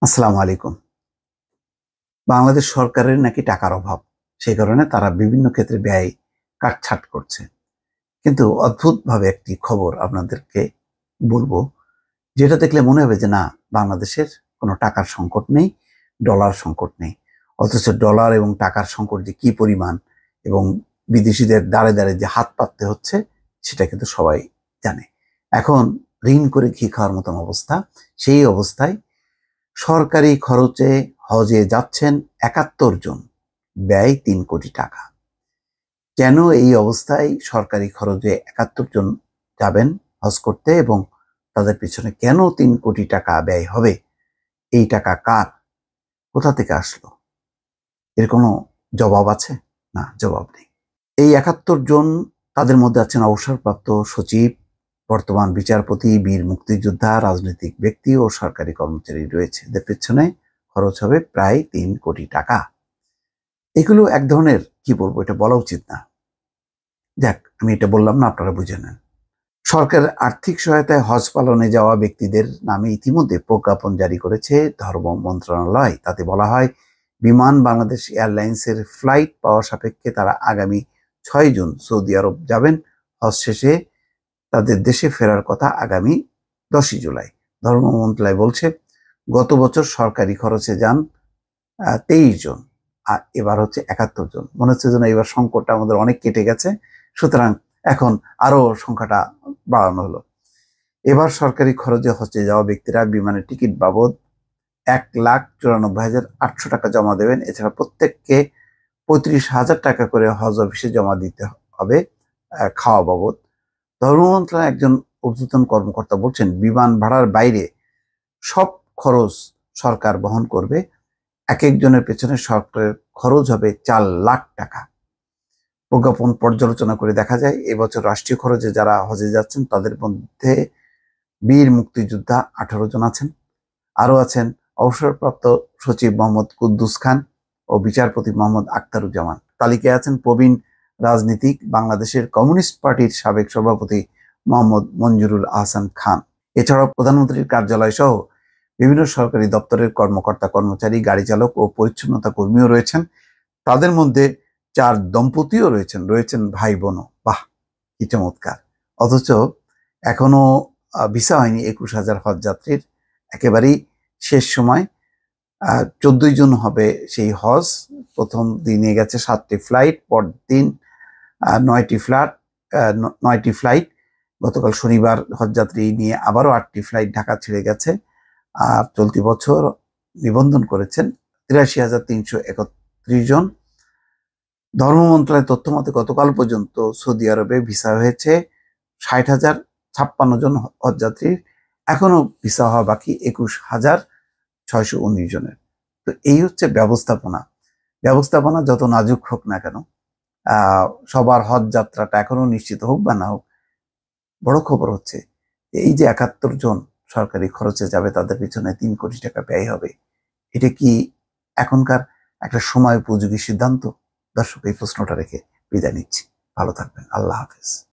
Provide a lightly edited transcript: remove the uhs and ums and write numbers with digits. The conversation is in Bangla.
আসসালামু আলাইকুম। বাংলাদেশ সরকারের নাকি টাকার অভাব। সেই কারণে তারা বিভিন্ন ক্ষেত্রে ব্যয় কাটছাঁট করছে। কিন্তু অদ্ভুতভাবে একটি খবর আপনাদেরকে বলবো, যেটা দেখলে মনে হবে যে না, বাংলাদেশের কোনো টাকার সংকট নেই, ডলার সংকট নেই। অথচ ডলার এবং টাকার সংকট যে কি পরিমাণ এবং বিদেশিদের দাঁড়ে দাঁড়ে যে হাত পাততে হচ্ছে সেটা কিন্তু সবাই জানে। এখন ঋণ করে ঘি খাওয়ার মতন অবস্থা। সেই অবস্থায় সরকারি খরচে হজে যাচ্ছেন ৭১ জন, ব্যয় ৩ কোটি টাকা। কেন এই অবস্থায় সরকারি খরচে ৭১ জন যাবেন হজ করতে এবং তাদের পিছনে কেন ৩ কোটি টাকা ব্যয় হবে? এই টাকা কার? কোথা থেকে আসলো? এর কোনো জবাব আছে? না, জবাব নেই। এই ৭১ জন, তাদের মধ্যে আছেন অবসরপ্রাপ্ত সচিব, বর্তমান বিচারপতি, বীর মুক্তিযোদ্ধা, রাজনৈতিক ব্যক্তি ও সরকারি কর্মচারী রয়েছে। এদের পেছনে খরচ হবে প্রায় ৩ কোটি টাকা। এগুলো এক ধরনের, কি বলবো, এটা বলা উচিত না। যাক, আমি এটা বললাম না, আপনারা বুঝে নেন। সরকারের আর্থিক সহায়তায় হজ পালনে যাওয়া ব্যক্তিদের নামে ইতিমধ্যে প্রজ্ঞাপন জারি করেছে ধর্ম মন্ত্রণালয়। তাতে বলা হয়, বিমান বাংলাদেশ এয়ারলাইন্সের ফ্লাইট পাওয়া সাপেক্ষে তারা আগামী ৬ জুন সৌদি আরব যাবেন। হজ শেষে তাদের দেশে ফেরার কথা আগামী ১০ই জুলাই। ধর্ম মন্ত্রণালয় বলছে, গত বছর সরকারি খরচে যান ২৩ জন, আর এবার হচ্ছে ৭১ জন। মনে হচ্ছে যেন এবার সংকটটা আমাদের অনেক কেটে গেছে, সুতরাং এখন আরো সংখ্যাটা বাড়ানো হলো। এবার সরকারি খরচে হজে যাওয়া ব্যক্তিরা বিমানের টিকিট বাবদ ১,৯৪,৮০০ টাকা জমা দেবেন। এছাড়া প্রত্যেককে ৩৫,০০০ টাকা করে হজ অফিসে জমা দিতে হবে খাওয়া বাবদ। ধর্ম মন্ত্রণালয়ের একজন ঊর্ধ্বতন কর্মকর্তা বলছেন, বিমান ভাড়ার বাইরে সব খরচ সরকার বহন করবে। এক একজনের পেছনে সরকারের খরচ হবে ৪ লাখ টাকা। প্রজ্ঞাপন পর্যালোচনা করে দেখা যায়, এবছর রাষ্ট্রীয় খরচে যারা হজে যাচ্ছেন তাদের মধ্যে বীর মুক্তিযোদ্ধা ১৮ জন আছেন। আরও আছেন অবসরপ্রাপ্ত সচিব মোহাম্মদ কুদ্দুস খান ও বিচারপতি মোহাম্মদ আখতারুজ্জামান। তালিকায় আছেন প্রবীণ রাজনীতিক বাংলাদেশের কমিউনিস্ট পার্টির সাবেক সভাপতি মোহাম্মদ মঞ্জুরুল আহসান খান। এছাড়াও প্রধানমন্ত্রীর কার্যালয় সহ বিভিন্ন সরকারি দপ্তরের কর্মকর্তা কর্মচারী, গাড়ি চালক ও পরিচ্ছন্নতা কর্মীও রয়েছেন। তাদের মধ্যে ৪ দম্পতিও রয়েছেন ভাই বোনও। বাহ, কি চমৎকার! অথচ এখনো ভিসা হয়নি ২১,০০০ হজ যাত্রীর। একেবারেই শেষ সময়। ১৪ জুন হবে সেই হজ। প্রথম দিনে গেছে ৭টি ফ্লাইট, পরদিন ৯টি ফ্লাইট। গতকাল শনিবার হজযাত্রী নিয়ে আবারও ৮টি ফ্লাইট ঢাকা ছেড়ে গেছে। আর চলতি বছর নিবন্ধন করেছেন ৮৩,৩৩১ জন। ধর্ম মন্ত্রণালয়ের তথ্য মতে গতকাল পর্যন্ত সৌদি আরবে ভিসা হয়েছে ৬০,০৫৬ জন হজযাত্রীর। এখনো ভিসা হওয়া বাকি ২১,৬১৯ জনের। তো এই হচ্ছে ব্যবস্থাপনা যত নাজুক হোক না কেন, সবার হজ যাত্রাটা এখনো নিশ্চিত হোক বা না হোক, বড় খবর হচ্ছে এই যে ৭১ জন সরকারি খরচে যাবে, তাদের পিছনে ৩ কোটি টাকা ব্যয় হবে। এটা কি এখনকার একটা সময় উপযোগী সিদ্ধান্ত? দর্শক, এই প্রশ্নটা রেখে বিদায় নিচ্ছি। ভালো থাকবেন। আল্লাহ হাফেজ।